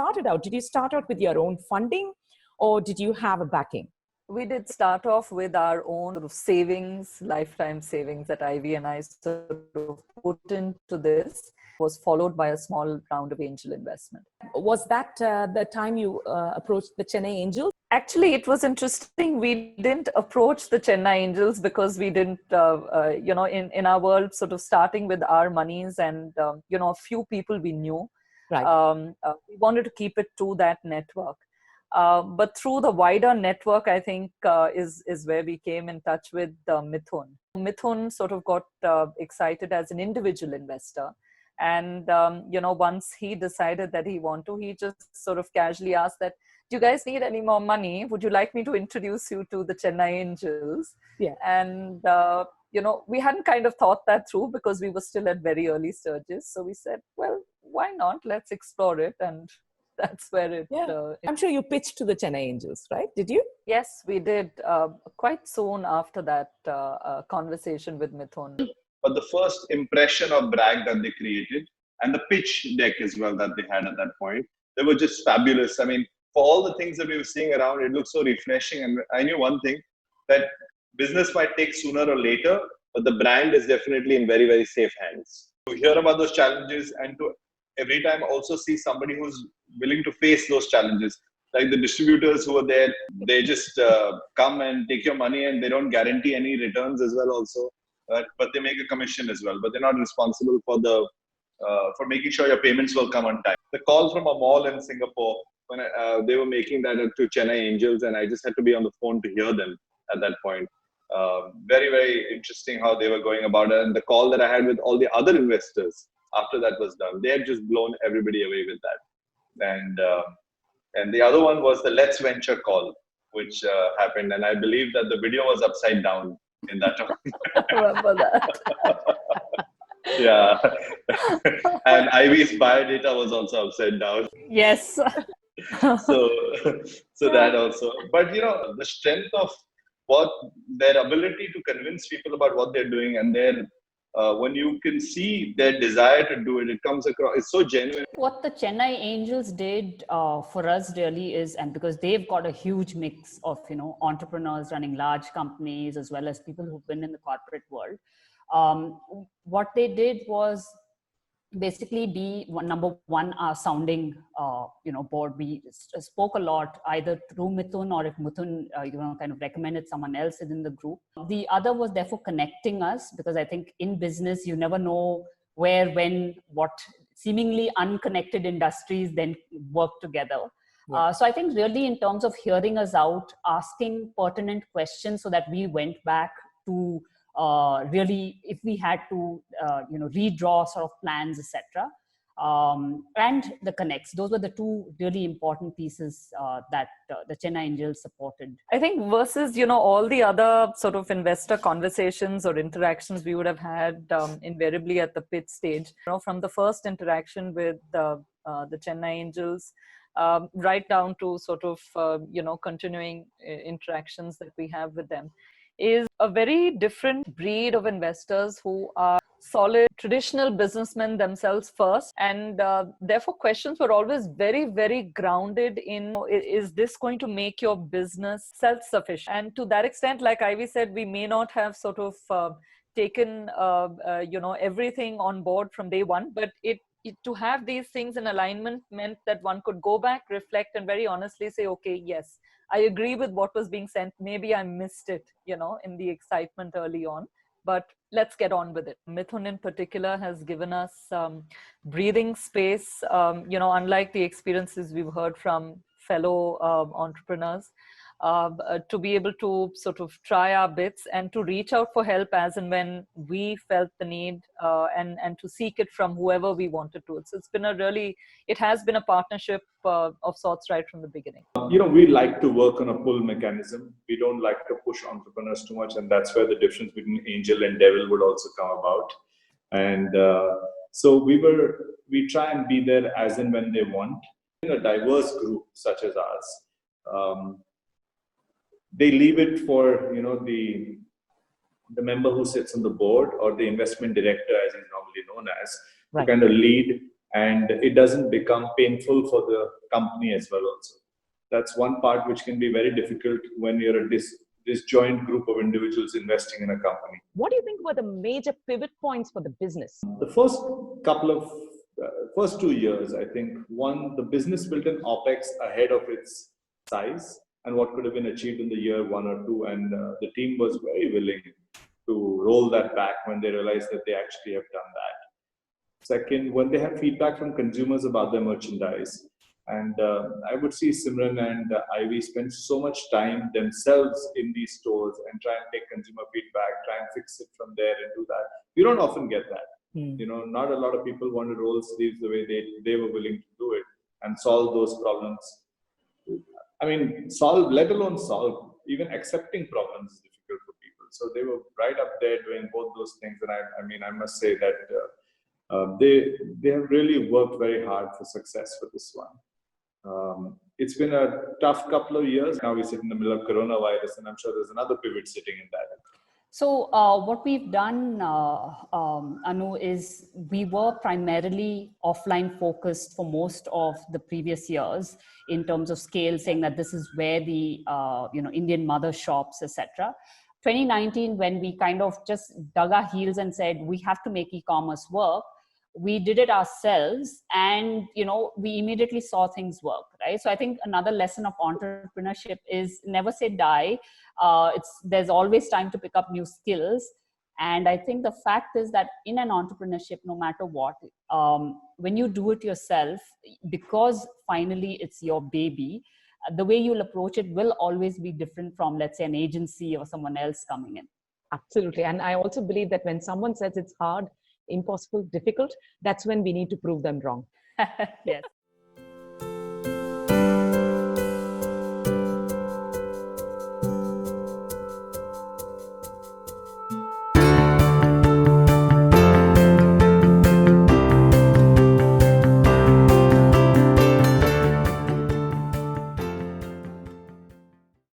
started out? Did you start out with your own funding, or did you have a backing? We did start off with our own sort of savings, lifetime savings that Ivy and I sort of put into this, was followed by a small round of angel investment. Was that the time you approached the Chennai Angels? Actually, it was interesting. We didn't approach the Chennai Angels because we didn't, in our world, sort of starting with our monies and, a few people we knew. Right. We wanted to keep it to that network. But through the wider network, I think is where we came in touch with Mithun. Mithun sort of got excited as an individual investor. And, once he decided that he just sort of casually asked that, do you guys need any more money? Would you like me to introduce you to the Chennai Angels? Yeah. And, we hadn't kind of thought that through because we were still at very early stages. So we said, well, why not? Let's explore it. And that's where it... I'm sure you pitched to the Chennai Angels, right? Did you? Yes, we did. Quite soon after that conversation with Mithun. But the first impression of Bragg that they created and the pitch deck as well that they had at that point, they were just fabulous. I mean, for all the things that we were seeing around, it looked so refreshing. And I knew one thing, that business might take sooner or later, but the brand is definitely in very, very safe hands. To hear about those challenges and to every time also see somebody who's willing to face those challenges. Like the distributors who are there, they just come and take your money and they don't guarantee any returns as well also. But they make a commission as well. But they're not responsible for making sure your payments will come on time. The call from a mall in Singapore, when they were making that to Chennai Angels, and I just had to be on the phone to hear them at that point. Very, very interesting how they were going about it. And the call that I had with all the other investors after that was done, they had just blown everybody away with that. And the other one was the Let's Venture call, which happened. And I believe that the video was upside down in that one. I remember that. Yeah. And Ivy's biodata was also upside down. Yes. So that also. But, the strength of their ability to convince people about what they're doing, and when you can see their desire to do it, it comes across, it's so genuine. What the Chennai Angels did for us really is, and because they've got a huge mix of, entrepreneurs running large companies, as well as people who've been in the corporate world. What they did was basically be number one, our sounding, board. We spoke a lot either through Mithun, or if Mithun, kind of recommended someone else within the group. The other was therefore connecting us, because I think in business, you never know where, when, what seemingly unconnected industries then work together. Yeah. So I think really in terms of hearing us out, asking pertinent questions so that we went back to really, if we had to, redraw sort of plans, etc. And the connects. Those were the two really important pieces that the Chennai Angels supported. I think versus, all the other sort of investor conversations or interactions we would have had invariably at the pitch stage, from the first interaction with the Chennai Angels, right down to sort of, continuing interactions that we have with them, is a very different breed of investors who are solid, traditional businessmen themselves first. And therefore, questions were always very, very grounded in, is this going to make your business self-sufficient? And to that extent, like Ivy said, we may not have sort of taken, everything on board from day one, but to have these things in alignment meant that one could go back, reflect, and very honestly say, okay, yes, I agree with what was being sent. Maybe I missed it, in the excitement early on, but let's get on with it. Mithun in particular has given us breathing space, unlike the experiences we've heard from fellow entrepreneurs, to be able to sort of try our bits and to reach out for help as and when we felt the need, and to seek it from whoever we wanted to. So it has been a partnership of sorts right from the beginning. We like to work on a pull mechanism. We don't like to push entrepreneurs too much, and that's where the difference between angel and devil would also come about. And so we try and be there as and when they want. In a diverse group such as ours, they leave it for the member who sits on the board, or the investment director, as he's normally known as, right, to kind of lead and it doesn't become painful for the company as well also. That's one part which can be very difficult when you're a disjoint group of individuals investing in a company. What do you think were the major pivot points for the business? The first 2 years, I think, one, the business built an OPEX ahead of its size and what could have been achieved in the year 1 or 2. And the team was very willing to roll that back when they realized that they actually have done that. Second, when they have feedback from consumers about their merchandise, and I would see Simran and Ivy spend so much time themselves in these stores and try and take consumer feedback, try and fix it from there and do that. You don't often get that. You know, not a lot of people want to roll sleeves the way they were willing to do it and solve those problems. I mean, let alone solve, even accepting problems is difficult for people. So they were right up there doing both those things. And I must say that they have really worked very hard for success for this one. It's been a tough couple of years. Now we sit in the middle of coronavirus, and I'm sure there's another pivot sitting in that. So what we've done, Anu, is we were primarily offline focused for most of the previous years in terms of scale, saying that this is where the Indian mother shops, etc. 2019, when we kind of just dug our heels and said we have to make e-commerce work, we did it ourselves, and we immediately saw things work, right? So I think another lesson of entrepreneurship is never say die. There's always time to pick up new skills. And I think the fact is that in an entrepreneurship, no matter what, when you do it yourself, because finally it's your baby, the way you'll approach it will always be different from, let's say, an agency or someone else coming in. Absolutely. And I also believe that when someone says it's hard, impossible, difficult, that's when we need to prove them wrong. Yes.